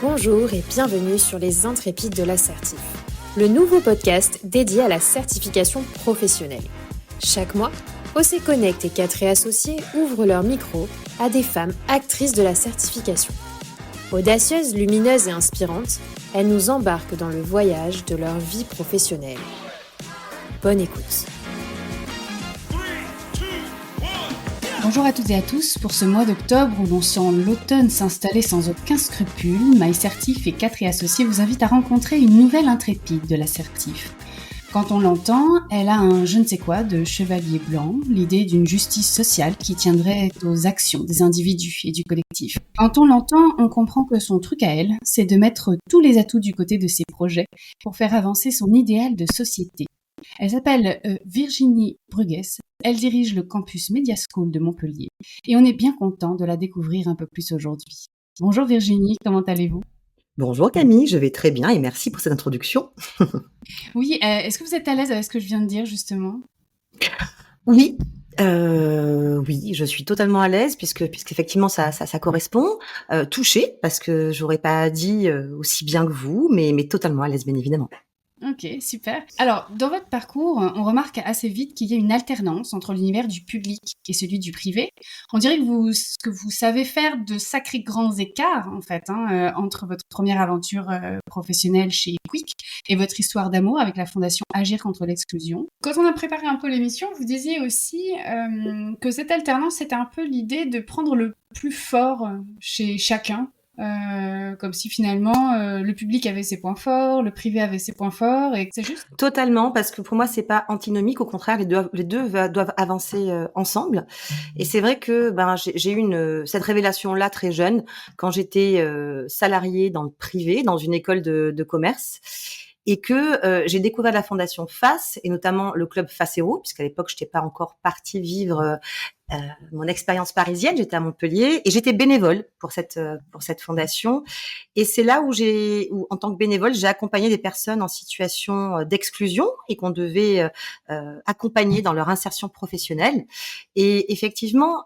Bonjour et bienvenue sur les Intrépides de l'Assertif, le nouveau podcast dédié à la certification professionnelle. Chaque mois, OC Connect et 4 associés ouvrent leur micro à des femmes actrices de la certification. Audacieuses, lumineuses et inspirantes, elles nous embarquent dans le voyage de leur vie professionnelle. Bonne écoute. Bonjour à toutes et à tous. Pour ce mois d'octobre où l'on sent l'automne s'installer sans aucun scrupule, MyCertif et 4 associés vous invitent à rencontrer une nouvelle intrépide de l'assertif. Quand on l'entend, elle a un je ne sais quoi de chevalier blanc, l'idée d'une justice sociale qui tiendrait aux actions des individus et du collectif. Quand on l'entend, on comprend que son truc à elle, c'est de mettre tous les atouts du côté de ses projets pour faire avancer son idéal de société. Elle s'appelle Virginie Bruguès, elle dirige le campus Media School de Montpellier et on est bien content de la découvrir un peu plus aujourd'hui. Bonjour Virginie, comment allez-vous ? Bonjour Camille, je vais très bien et merci pour cette introduction. Oui, est-ce que vous êtes à l'aise avec ce que je viens de dire justement ? Oui, je suis totalement à l'aise puisqu'effectivement ça correspond. Touchée parce que j'aurais pas dit aussi bien que vous, mais totalement à l'aise bien évidemment. Ok, super. Alors, dans votre parcours, on remarque assez vite qu'il y a une alternance entre l'univers du public et celui du privé. On dirait que vous savez faire de sacrés grands écarts, en fait, entre votre première aventure professionnelle chez Quick et votre histoire d'amour avec la fondation Agir contre l'exclusion. Quand on a préparé un peu l'émission, vous disiez aussi que cette alternance, c'était un peu l'idée de prendre le plus fort chez chacun. Comme si finalement le public avait ses points forts, le privé avait ses points forts, et c'est juste. Totalement, parce que pour moi c'est pas antinomique, au contraire les deux doivent avancer ensemble. Et c'est vrai que j'ai eu cette révélation là très jeune quand j'étais salariée dans le privé, dans une école de commerce. Et que j'ai découvert la fondation FACE et notamment le club Facero, puisqu'à l'époque je n'étais pas encore partie vivre mon expérience parisienne, j'étais à Montpellier et j'étais bénévole pour cette fondation. Et c'est là où en tant que bénévole, j'ai accompagné des personnes en situation d'exclusion et qu'on devait accompagner dans leur insertion professionnelle. Et effectivement,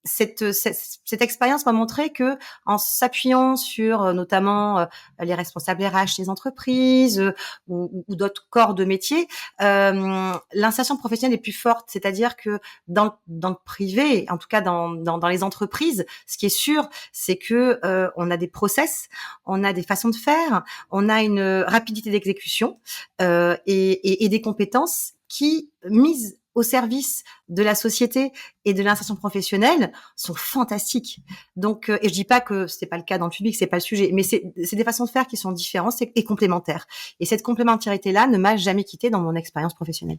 cette expérience m'a montré que en s'appuyant sur notamment les responsables RH des entreprises ou d'autres corps de métier, l'insertion professionnelle est plus forte. C'est-à-dire que dans le privé, en tout cas dans les entreprises, ce qui est sûr, c'est que on a des process, on a des façons de faire, on a une rapidité d'exécution et des compétences qui, mises au service de la société et de l'insertion professionnelle, sont fantastiques. Donc, et je dis pas que c'est pas le cas dans le public, c'est pas le sujet, mais c'est des façons de faire qui sont différentes et complémentaires. Et cette complémentarité-là ne m'a jamais quittée dans mon expérience professionnelle.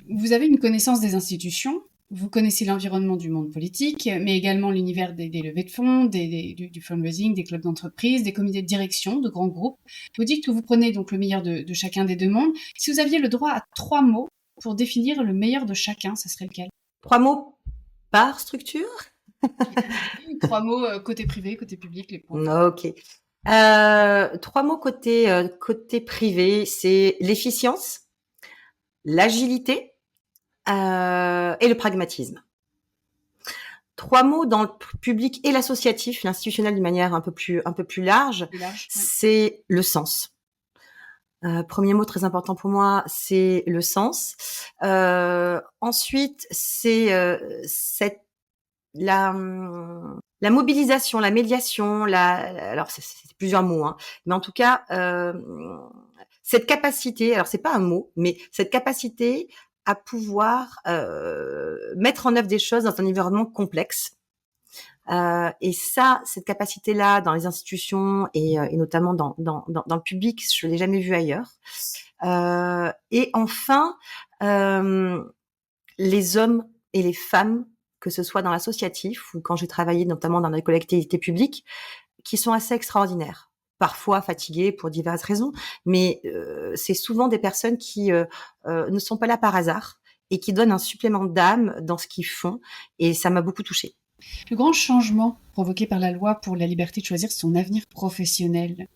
Vous avez une connaissance des institutions, vous connaissez l'environnement du monde politique, mais également l'univers des levées de fonds, du fundraising, des clubs d'entreprise, des comités de direction, de grands groupes. Vous dites que vous prenez donc le meilleur de chacun des deux mondes. Si vous aviez le droit à 3 mots pour définir le meilleur de chacun, ça serait lequel ? 3 mots par structure. 3 mots côté privé, côté public, les points. Ok. 3 mots côté privé, c'est l'efficience, l'agilité et le pragmatisme. 3 mots dans le public et l'associatif, l'institutionnel d'une manière un peu plus large, c'est le sens. Premier mot très important pour moi, c'est le sens. Ensuite, c'est la mobilisation, la médiation, alors c'est plusieurs mots, mais en tout cas cette capacité. Alors c'est pas un mot, mais cette capacité à pouvoir mettre en œuvre des choses dans un environnement complexe. Et ça, cette capacité-là dans les institutions et notamment dans le public, je l'ai jamais vu ailleurs. Et enfin, les hommes et les femmes, que ce soit dans l'associatif ou quand j'ai travaillé notamment dans les collectivités publiques, qui sont assez extraordinaires. Parfois fatigués pour diverses raisons, mais c'est souvent des personnes qui ne sont pas là par hasard et qui donnent un supplément d'âme dans ce qu'ils font. Et ça m'a beaucoup touchée. Le grand changement provoqué par la loi pour la liberté de choisir son avenir professionnel,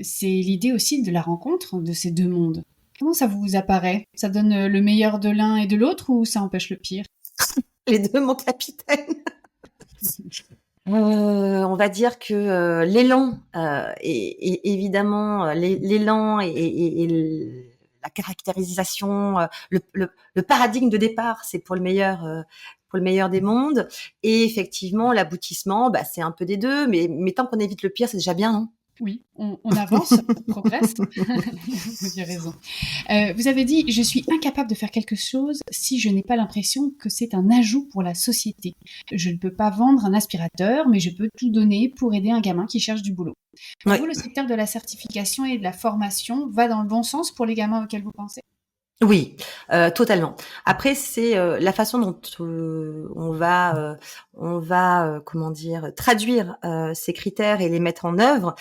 c'est l'idée aussi de la rencontre de ces deux mondes. Comment ça vous apparaît ? Ça donne le meilleur de l'un et de l'autre ou ça empêche le pire ? Les deux, mon capitaine. On va dire que, l'élan, et évidemment, l'élan et la caractérisation, le paradigme de départ, c'est pour le meilleur des mondes et effectivement l'aboutissement, bah, c'est un peu des 2, mais tant qu'on évite le pire, c'est déjà bien, non? Oui, on avance, on progresse. Vous avez raison. Vous avez dit: «Je suis incapable de faire quelque chose si je n'ai pas l'impression que c'est un ajout pour la société. Je ne peux pas vendre un aspirateur, mais je peux tout donner pour aider un gamin qui cherche du boulot». Pour Oui. vous, le secteur de la certification et de la formation va dans le bon sens pour les gamins auxquels vous pensez? Oui, totalement. Après, c'est, la façon dont, comment dire? Traduire, ces critères et les mettre en œuvre,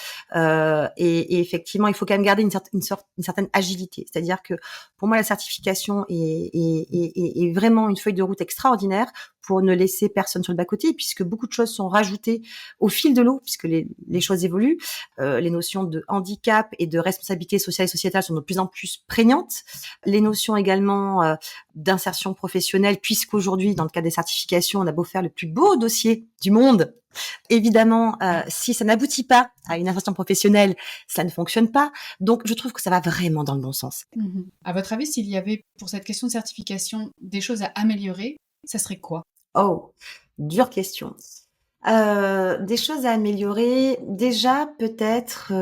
et effectivement, il faut quand même garder une certaine agilité. C'est-à-dire que, pour moi, la certification est vraiment une feuille de route extraordinaire pour ne laisser personne sur le bas-côté, puisque beaucoup de choses sont rajoutées au fil de l'eau, puisque les choses évoluent. Les notions de handicap et de responsabilité sociale et sociétale sont de plus en plus prégnantes. Les notions également, d'insertion professionnelle, puisqu'aujourd'hui, dans le cadre des certifications, on a beau faire le plus beau dossier du monde, évidemment, si ça n'aboutit pas à une insertion professionnelle, ça ne fonctionne pas. Donc je trouve que ça va vraiment dans le bon sens. Mmh. À votre avis, s'il y avait, pour cette question de certification, des choses à améliorer, ça serait quoi? Oh, dure question. Des choses à améliorer, déjà peut-être,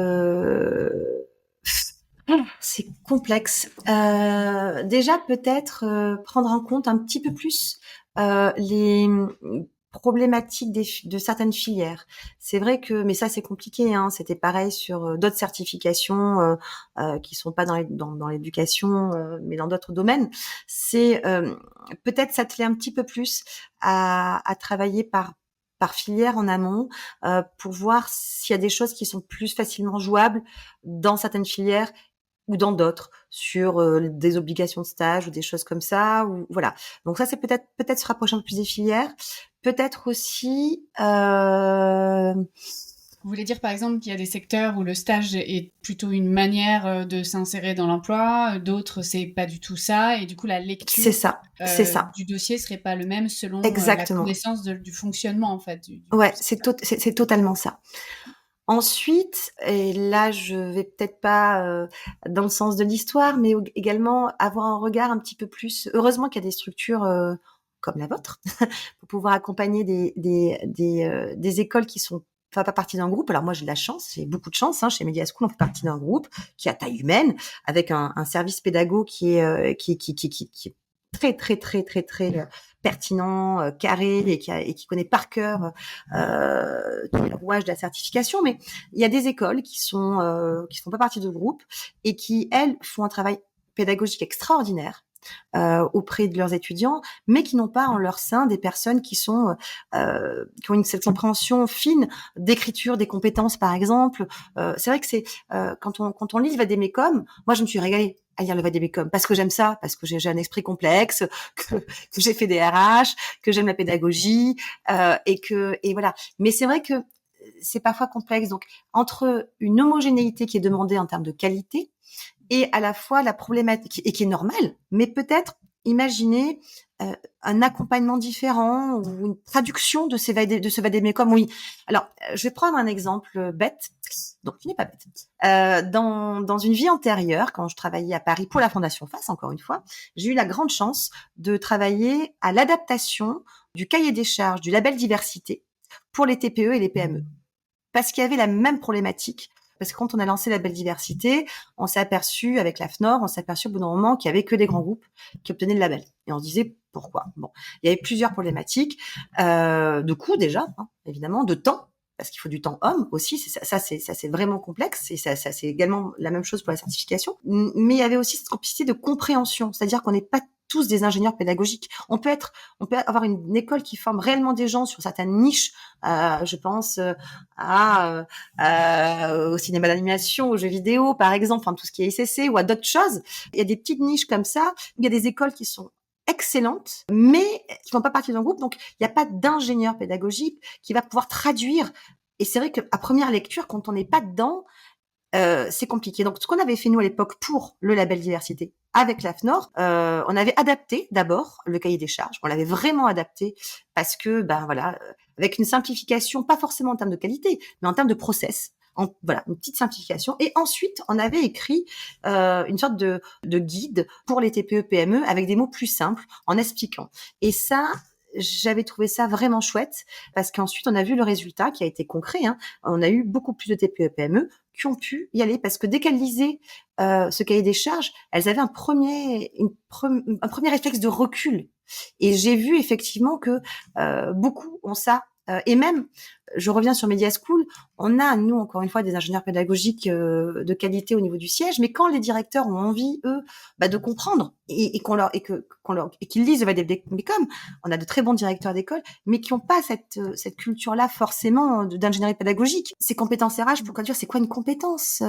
c'est complexe. Déjà peut-être, prendre en compte un petit peu plus, les, problématiques de certaines filières. C'est vrai que mais ça c'est compliqué, hein, c'était pareil sur, d'autres certifications, qui sont pas dans l'éducation, mais dans d'autres domaines. C'est, peut-être s'atteler un petit peu plus à travailler par filière en amont, pour voir s'il y a des choses qui sont plus facilement jouables dans certaines filières ou dans d'autres, sur, des obligations de stage ou des choses comme ça ou voilà. Donc ça, c'est peut-être se rapprocher un peu plus des filières. Peut-être aussi, Vous voulez dire, par exemple, qu'il y a des secteurs où le stage est plutôt une manière, de s'insérer dans l'emploi, d'autres, c'est pas du tout ça et du coup, la c'est lecture, ça, c'est ça, du dossier serait pas le même selon, la exactement. connaissance du fonctionnement, en fait, du Ouais, secteur. c'est totalement ça. Ensuite et là, je vais peut-être pas, dans le sens de l'histoire, mais également avoir un regard un petit peu plus heureusement qu'il y a des structures, comme la vôtre pour pouvoir accompagner des écoles qui sont enfin pas partie d'un groupe. Alors moi j'ai de la chance, j'ai beaucoup de chance, hein, chez Media School, on fait partie d'un groupe qui a taille humaine, avec un service pédago qui est, qui est très, très, très, très, très, pertinent, carré et qui connaît par cœur, tous les rouages de la certification. Mais il y a des écoles qui font pas partie de groupe et qui, elles, font un travail pédagogique extraordinaire auprès de leurs étudiants, mais qui n'ont pas en leur sein des personnes qui ont cette compréhension fine d'écriture, des compétences, par exemple. C'est vrai que c'est quand on lit le Vademecum, moi je me suis régalée à lire le Vademecum parce que j'aime ça, parce que j'ai un esprit complexe, que j'ai fait des RH, que j'aime la pédagogie et voilà. Mais c'est vrai que c'est parfois complexe. Donc entre une homogénéité qui est demandée en termes de qualité et à la fois la problématique et qui est normale, mais peut-être imaginer un accompagnement différent ou une traduction de ce vadémécum. Oui. Alors, je vais prendre un exemple bête, donc qui n'est pas bête. Dans une vie antérieure, quand je travaillais à Paris pour la Fondation FACE, encore une fois, j'ai eu la grande chance de travailler à l'adaptation du cahier des charges du label diversité pour les TPE et les PME parce qu'il y avait la même problématique. Parce que quand on a lancé la belle diversité, on s'est aperçu avec la FNOR, on s'est aperçu au bout d'un moment qu'il y avait que des grands groupes qui obtenaient le label. Et on se disait pourquoi. Bon, il y avait plusieurs problématiques de coût déjà, hein, évidemment, de temps parce qu'il faut du temps homme aussi. Ça c'est vraiment complexe et ça c'est également la même chose pour la certification. Mais il y avait aussi cette complicité de compréhension, c'est-à-dire qu'on n'est pas tous des ingénieurs pédagogiques. On peut avoir une école qui forme réellement des gens sur certaines niches. Je pense au cinéma d'animation, aux jeux vidéo, par exemple, enfin tout ce qui est SSC ou à d'autres choses. Il y a des petites niches comme ça. Il y a des écoles qui sont excellentes, mais qui font pas partie d'un groupe. Donc, il n'y a pas d'ingénieur pédagogique qui va pouvoir traduire. Et c'est vrai qu'à première lecture, quand on n'est pas dedans, c'est compliqué. Donc, ce qu'on avait fait nous à l'époque pour le label diversité avec la FNOR, on avait adapté d'abord le cahier des charges. On l'avait vraiment adapté parce que, ben voilà, avec une simplification, pas forcément en termes de qualité, mais en termes de process. Voilà, une petite simplification. Et ensuite, on avait écrit une sorte de guide pour les TPE-PME avec des mots plus simples, en expliquant. Et ça, j'avais trouvé ça vraiment chouette, parce qu'ensuite, on a vu le résultat qui a été concret. On a eu beaucoup plus de TPE-PME qui ont pu y aller, parce que dès qu'elles lisaient ce cahier des charges, elles avaient un premier réflexe de recul. Et j'ai vu effectivement que beaucoup ont ça. Et même, je reviens sur Media School, on a, nous, encore une fois, des ingénieurs pédagogiques de qualité au niveau du siège, mais quand les directeurs ont envie, eux, de comprendre et qu'ils lisent le Vademecum, on a de très bons directeurs d'école, mais qui n'ont pas cette culture-là forcément d'ingénierie pédagogique. Ces compétences RH, pourquoi dire, c'est quoi une compétence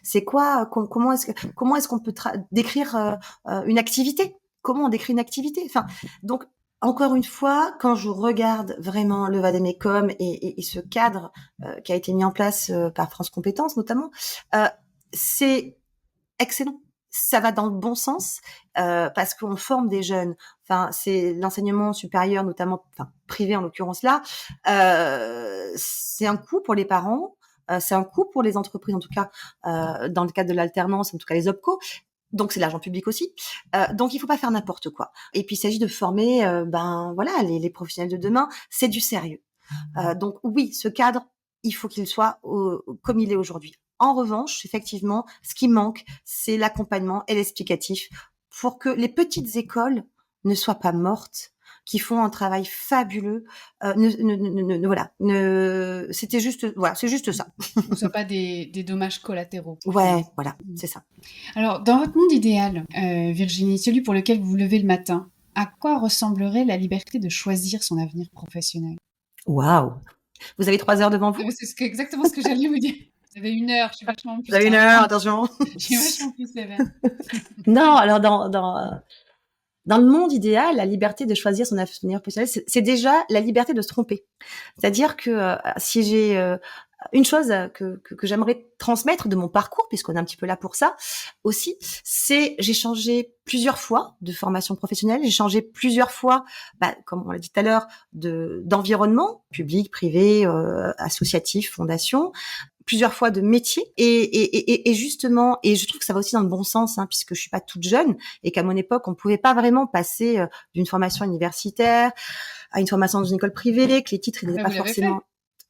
C'est quoi comment est-ce qu'on peut décrire une activité Comment on décrit une activité Enfin, donc, encore une fois, quand je regarde vraiment le Vademecum et ce cadre qui a été mis en place par France Compétences notamment, c'est excellent. Ça va dans le bon sens parce qu'on forme des jeunes. Enfin, c'est l'enseignement supérieur, notamment, enfin privé en l'occurrence là. C'est un coût pour les parents. C'est un coût pour les entreprises, en tout cas dans le cadre de l'alternance, en tout cas les OPCO. Donc c'est de l'argent public aussi. Donc il faut pas faire n'importe quoi. Et puis il s'agit de former, voilà, les professionnels de demain. C'est du sérieux. Donc oui, ce cadre, il faut qu'il soit comme il est aujourd'hui. En revanche, effectivement, ce qui manque, c'est l'accompagnement et l'explicatif pour que les petites écoles ne soient pas mortes, qui font un travail fabuleux. C'était juste, voilà, c'est juste ça. Ne ne soient pas des dommages collatéraux. Ouais, voilà, c'est ça. Alors, dans votre monde idéal, Virginie, celui pour lequel vous vous levez le matin, à quoi ressemblerait la liberté de choisir son avenir professionnel? Waouh! Vous avez 3 heures devant vous? C'est exactement ce que j'allais vous dire. Vous avez 1 heure, je suis vachement plus. Vous avez 1 heure, attention. Je suis vachement plus sévère. Non, alors dans le monde idéal, la liberté de choisir son avenir professionnel, c'est déjà la liberté de se tromper. C'est-à-dire que si j'ai une chose que j'aimerais transmettre de mon parcours, puisqu'on est un petit peu là pour ça aussi, c'est j'ai changé plusieurs fois de formation professionnelle, j'ai changé plusieurs fois, comme on l'a dit tout à l'heure, d'environnement, public, privé, associatif, fondation, plusieurs fois de métier et justement, et je trouve que ça va aussi dans le bon sens, puisque je suis pas toute jeune et qu'à mon époque on pouvait pas vraiment passer d'une formation universitaire à une formation dans une école privée, que les titres n'étaient pas forcément.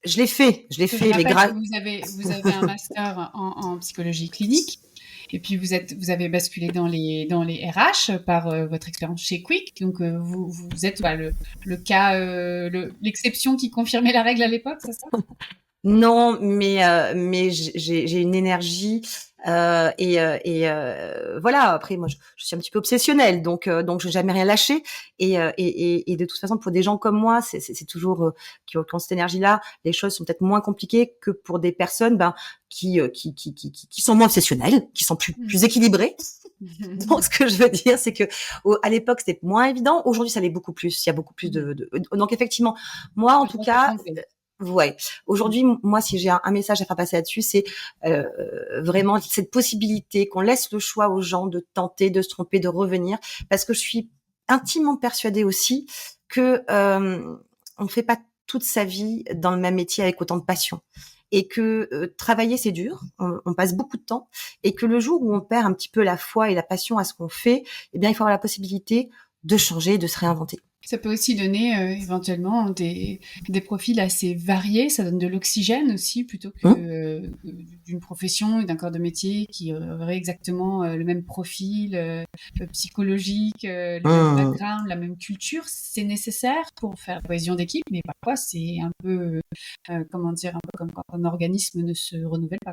Je l'ai fait, Je rappelle que vous avez un master en psychologie clinique. Et puis vous avez basculé dans les RH par votre expérience chez Quick. Donc vous êtes le cas, l'exception qui confirmait la règle à l'époque, c'est ça? Non, mais j'ai une énergie voilà. Après, moi, je suis un petit peu obsessionnelle, donc je n'ai jamais rien lâché. Et de toute façon, pour des gens comme moi, c'est toujours qui ont cette énergie-là. Les choses sont peut-être moins compliquées que pour des personnes qui sont moins obsessionnelles, qui sont plus équilibrées. Donc, ce que je veux dire, c'est que à l'époque, c'était moins évident. Aujourd'hui, ça l'est beaucoup plus. Il y a beaucoup plus donc effectivement, moi, en tout cas. Ouais. Aujourd'hui, moi, si j'ai un message à faire passer là-dessus, c'est vraiment cette possibilité qu'on laisse le choix aux gens de tenter, de se tromper, de revenir, parce que je suis intimement persuadée aussi que on ne fait pas toute sa vie dans le même métier avec autant de passion, et que travailler c'est dur, on passe beaucoup de temps, et que le jour où on perd un petit peu la foi et la passion à ce qu'on fait, eh bien, il faut avoir la possibilité de changer, de se réinventer. Ça peut aussi donner éventuellement des profils assez variés. Ça donne de l'oxygène aussi, plutôt que d'une profession et d'un corps de métier qui aurait exactement le même profil psychologique, le même background, la même culture. C'est nécessaire pour faire cohésion d'équipe, mais parfois c'est un peu, comment dire, un peu comme quand un organisme ne se renouvelle pas.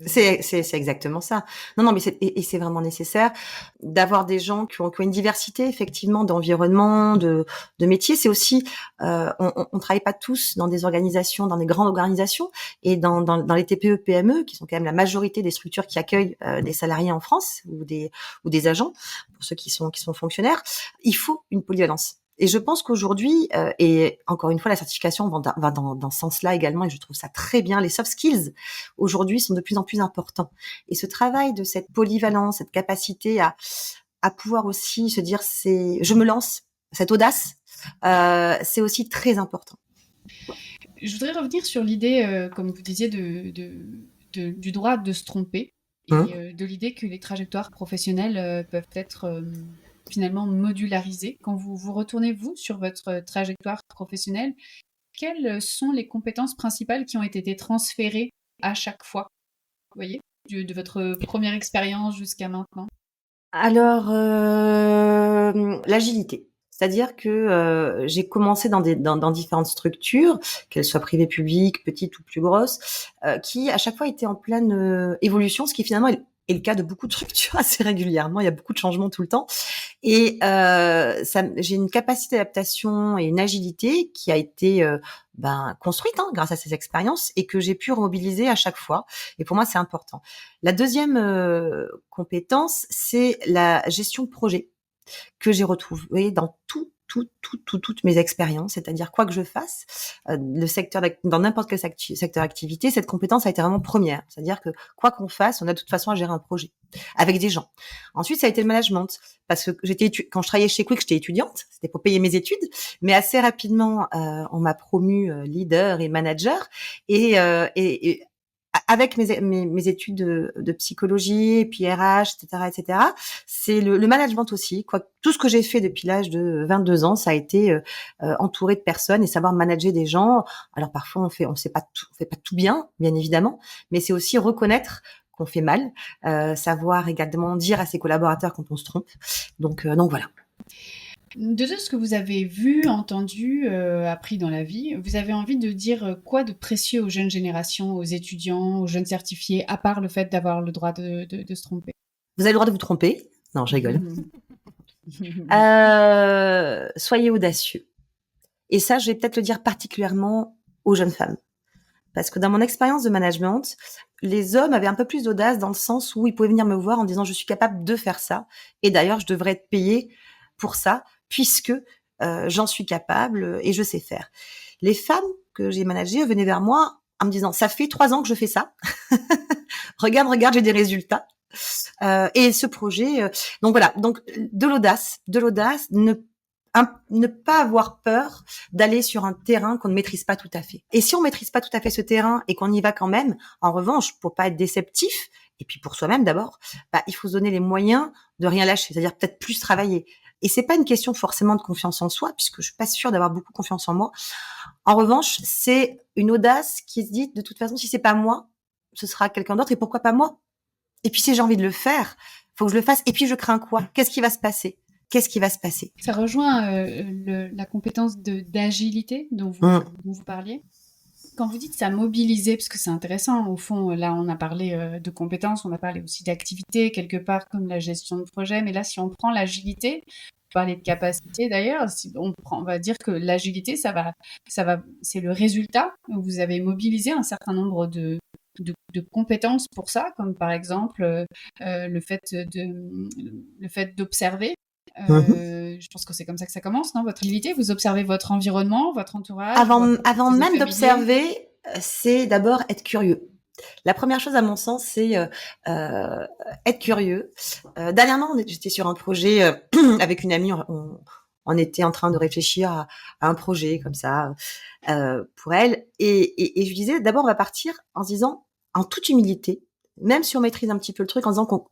C'est exactement ça. Non, mais c'est vraiment nécessaire d'avoir des gens qui ont une diversité effectivement d'environnement, de métiers. C'est aussi, on travaille pas tous dans des organisations, dans des grandes organisations, et dans les TPE, PME, qui sont quand même la majorité des structures qui accueillent des salariés en France ou des agents, pour ceux qui sont fonctionnaires. Il faut une polyvalence. Et je pense qu'aujourd'hui, et encore une fois, la certification va dans ce sens-là également, et je trouve ça très bien. Les soft skills, aujourd'hui, sont de plus en plus importants. Et ce travail de cette polyvalence, cette capacité à pouvoir aussi se dire, je me lance, cette audace, c'est aussi très important. Je voudrais revenir sur l'idée, comme vous disiez, du droit de se tromper et Mmh. de l'idée que les trajectoires professionnelles peuvent être finalement modularisées. Quand vous vous retournez, vous, sur votre trajectoire professionnelle, quelles sont les compétences principales qui ont été transférées à chaque fois, vous voyez, de votre première expérience jusqu'à maintenant? Alors, l'agilité. C'est-à-dire que, j'ai commencé dans différentes structures, qu'elles soient privées, publiques, petites ou plus grosses, qui à chaque fois étaient en pleine, évolution, ce qui finalement est le cas de beaucoup de structures assez régulièrement. Il y a beaucoup de changements tout le temps et j'ai une capacité d'adaptation et une agilité qui a été, construite, hein, grâce à ces expériences et que j'ai pu remobiliser à chaque fois et pour moi, c'est important. La deuxième compétence, c'est la gestion de projet que j'ai retrouvée dans toutes mes expériences. C'est-à-dire quoi que je fasse, dans n'importe quel secteur d'activité, cette compétence a été vraiment première. C'est-à-dire que quoi qu'on fasse, on a de toute façon à gérer un projet avec des gens. Ensuite, ça a été le management parce que quand je travaillais chez Quick, j'étais étudiante, c'était pour payer mes études, mais assez rapidement, on m'a promue leader et manager et avec mes études de psychologie, et puis RH, etc., c'est le management aussi. Tout ce que j'ai fait depuis l'âge de 22 ans, ça a été entouré de personnes et savoir manager des gens. Alors parfois on fait pas tout bien, bien évidemment, mais c'est aussi reconnaître qu'on fait mal, savoir également dire à ses collaborateurs quand on se trompe. Donc voilà. De tout ce que vous avez vu, entendu, appris dans la vie, vous avez envie de dire quoi de précieux aux jeunes générations, aux étudiants, aux jeunes certifiés, à part le fait d'avoir le droit de se tromper? Vous avez le droit de vous tromper. Non, je rigole. Soyez audacieux. Et ça, je vais peut-être le dire particulièrement aux jeunes femmes. Parce que dans mon expérience de management, les hommes avaient un peu plus d'audace dans le sens où ils pouvaient venir me voir en disant je suis capable de faire ça et d'ailleurs je devrais être payé pour ça puisque j'en suis capable et je sais faire. Les femmes que j'ai managées venaient vers moi en me disant ça fait 3 ans que je fais ça. regarde, j'ai des résultats. Et ce projet, donc voilà, donc de l'audace, ne pas avoir peur d'aller sur un terrain qu'on ne maîtrise pas tout à fait. Et si on maîtrise pas tout à fait ce terrain et qu'on y va quand même, en revanche, pour pas être déceptif, et puis pour soi-même d'abord, il faut se donner les moyens de rien lâcher, c'est-à-dire peut-être plus travailler. Et c'est pas une question forcément de confiance en soi, puisque je suis pas sûre d'avoir beaucoup confiance en moi. En revanche, c'est une audace qui se dit, de toute façon, si c'est pas moi, ce sera quelqu'un d'autre, et pourquoi pas moi? Et puis si j'ai envie de le faire, faut que je le fasse. Et puis je crains quoi? Qu'est-ce qui va se passer? Qu'est-ce qui va se passer? Ça rejoint la compétence d'agilité dont vous parliez. Quand vous dites ça mobiliser, parce que c'est intéressant, au fond, là on a parlé de compétences, on a parlé aussi d'activités, quelque part comme la gestion de projet, mais là si on prend l'agilité, on parlait de capacité d'ailleurs, si on va dire que l'agilité, c'est le résultat. Vous avez mobilisé un certain nombre de compétences pour ça, comme par exemple le fait d'observer. Je pense que c'est comme ça que ça commence, non? Votre agilité, vous observez votre environnement, votre entourage, Avant ses même familiers. d'observer, c'est d'abord être curieux. La première chose, à mon sens, c'est être curieux. Dernièrement, j'étais sur un projet avec une amie. On était en train de réfléchir à un projet comme ça pour elle. Et je disais, d'abord, on va partir en se disant, en toute humilité, même si on maîtrise un petit peu le truc, en disant qu'on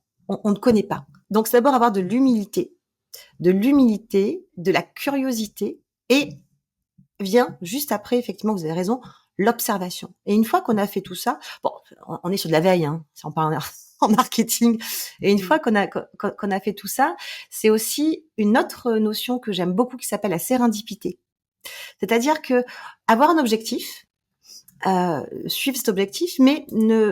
ne connaît pas. Donc, c'est d'abord avoir de l'humilité, de la curiosité et vient juste après, effectivement, vous avez raison, l'observation. Et une fois qu'on a fait tout ça, bon, on est sur de la veille, hein, si on parle en marketing. Et une fois qu'on a fait tout ça, c'est aussi une autre notion que j'aime beaucoup qui s'appelle la sérendipité. C'est-à-dire que avoir un objectif, suivre cet objectif, mais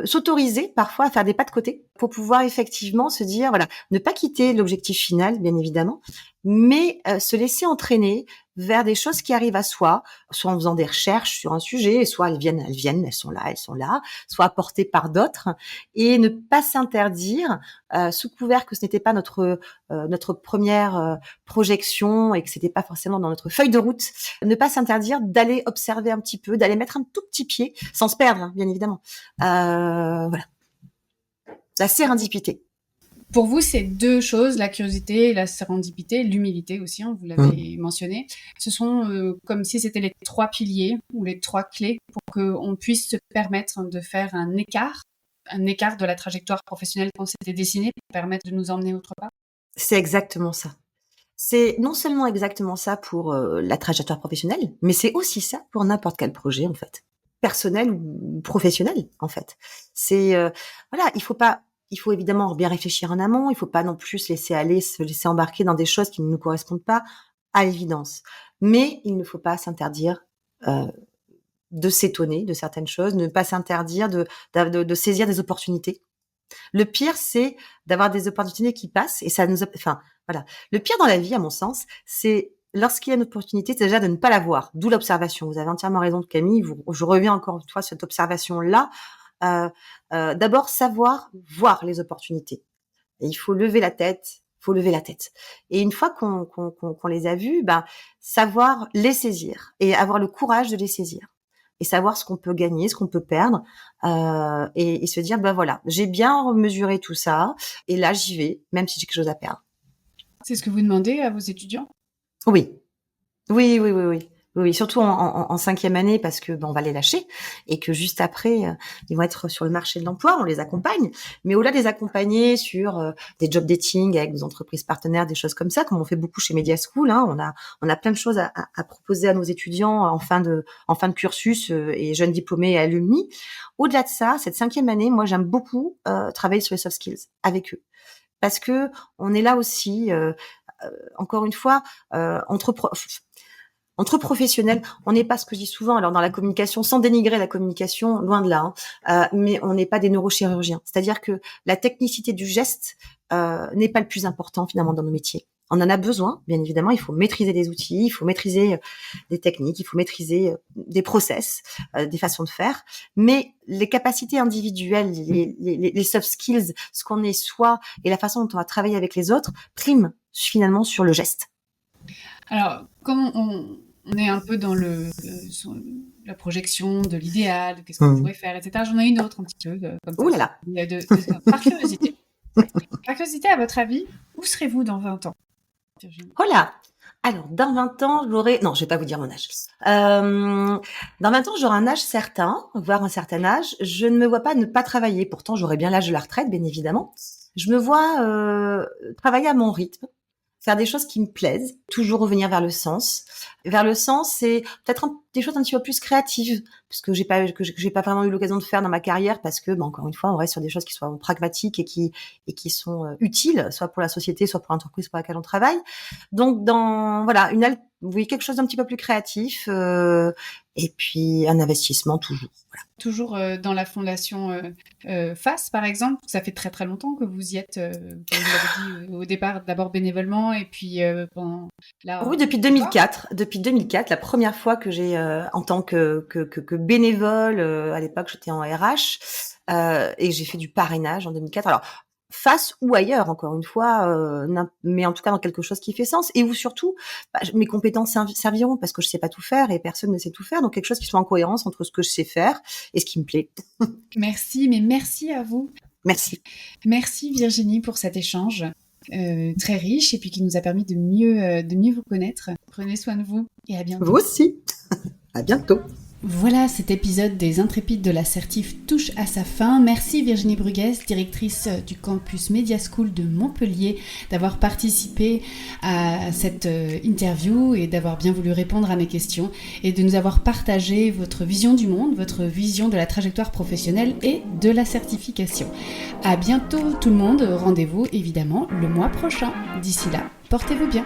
s'autoriser parfois à faire des pas de côté pour pouvoir effectivement se dire, voilà, ne pas quitter l'objectif final, bien évidemment, mais se laisser entraîner vers des choses qui arrivent à soi, soit en faisant des recherches sur un sujet, soit elles sont là, soit apportées par d'autres, et ne pas s'interdire, sous couvert que ce n'était pas notre première projection et que c'était pas forcément dans notre feuille de route, ne pas s'interdire d'aller observer un petit peu, d'aller mettre un tout petit pied, sans se perdre, hein, bien évidemment. Voilà. La sérendipité. Pour vous, c'est deux choses, la curiosité, la sérendipité, l'humilité aussi, vous l'avez mentionné. Ce sont comme si c'était les 3 piliers ou les 3 clés pour qu'on puisse se permettre de faire un écart de la trajectoire professionnelle qu'on s'était dessinée pour permettre de nous emmener autre part. C'est exactement ça. C'est non seulement exactement ça pour la trajectoire professionnelle, mais c'est aussi ça pour n'importe quel projet, en fait. Personnel ou professionnel, en fait. C'est, voilà, il faut évidemment bien réfléchir en amont, il faut pas non plus se laisser embarquer dans des choses qui ne nous correspondent pas, à l'évidence. Mais il ne faut pas s'interdire de s'étonner de certaines choses, ne pas s'interdire de saisir des opportunités. Le pire, c'est d'avoir des opportunités qui passent et ça nous, enfin, voilà. Le pire dans la vie, à mon sens, c'est lorsqu'il y a une opportunité, c'est déjà de ne pas la voir. D'où l'observation. Vous avez entièrement raison, Camille. Je reviens encore une fois sur cette observation-là. D'abord, savoir voir les opportunités. Et il faut lever la tête. Et une fois qu'on les a vues, savoir les saisir et avoir le courage de les saisir. Et savoir ce qu'on peut gagner, ce qu'on peut perdre, et se dire, voilà, j'ai bien mesuré tout ça, et là, j'y vais, même si j'ai quelque chose à perdre. C'est ce que vous demandez à vos étudiants ? Oui, surtout en 5e année, parce que on va les lâcher, et que juste après, ils vont être sur le marché de l'emploi, on les accompagne. Mais au-delà de les accompagner sur des job dating avec des entreprises partenaires, des choses comme ça, comme on fait beaucoup chez Media School, on a plein de choses à proposer à nos étudiants en fin de cursus et jeunes diplômés et alumni. Au-delà de ça, cette 5e année, moi j'aime beaucoup travailler sur les soft skills avec eux, parce que on est là aussi, encore une fois, entre professionnels, on n'est pas, ce que je dis souvent, alors dans la communication, sans dénigrer la communication, loin de là, mais on n'est pas des neurochirurgiens. C'est-à-dire que la technicité du geste n'est pas le plus important finalement dans nos métiers. On en a besoin, bien évidemment, il faut maîtriser des outils, il faut maîtriser des techniques, il faut maîtriser des process, des façons de faire, mais les capacités individuelles, les soft skills, ce qu'on est soi et la façon dont on va travailler avec les autres priment finalement sur le geste. Alors, comme on est un peu dans la projection de l'idéal, de qu'est-ce qu'on pourrait faire, etc. J'en ai une autre un petit peu, comme ça. Ouh là là. Par curiosité. Par curiosité, à votre avis, où serez-vous dans 20 ans, Virginie ? Oh là. Alors, dans 20 ans, non, je vais pas vous dire mon âge. Dans 20 ans, j'aurai un âge certain, voire un certain âge. Je ne me vois pas ne pas travailler. Pourtant, j'aurai bien l'âge de la retraite, bien évidemment. Je me vois travailler à mon rythme, faire des choses qui me plaisent, toujours revenir vers le sens. Vers le sens, c'est peut-être des choses un petit peu plus créatives, parce que j'ai pas vraiment eu l'occasion de faire dans ma carrière, parce que, encore une fois, on reste sur des choses qui sont pragmatiques et qui sont utiles, soit pour la société, soit pour l'entreprise pour laquelle on travaille. Donc, vous voyez, quelque chose d'un petit peu plus créatif, et puis un investissement toujours. Voilà. Toujours dans la fondation FAS, par exemple. Ça fait très très longtemps que vous y êtes, comme vous l'avez dit au départ, d'abord bénévolement, et puis Oui, depuis 2004. Depuis 2004, la première fois que j'ai, en tant que bénévole, à l'époque j'étais en RH, et j'ai fait du parrainage en 2004. Alors, face ou ailleurs, encore une fois, mais en tout cas dans quelque chose qui fait sens, et où surtout mes compétences serviront, parce que je sais pas tout faire et personne ne sait tout faire, donc quelque chose qui soit en cohérence entre ce que je sais faire et ce qui me plaît. Merci à vous. Merci Virginie pour cet échange très riche et puis qui nous a permis de mieux vous connaître. Prenez soin de vous et à bientôt. Vous aussi. À bientôt. Voilà, cet épisode des Intrépides de l'Assertif touche à sa fin. Merci Virginie Bruguès, directrice du campus Media School de Montpellier, d'avoir participé à cette interview et d'avoir bien voulu répondre à mes questions et de nous avoir partagé votre vision du monde, votre vision de la trajectoire professionnelle et de la certification. À bientôt tout le monde, rendez-vous évidemment le mois prochain. D'ici là, portez-vous bien.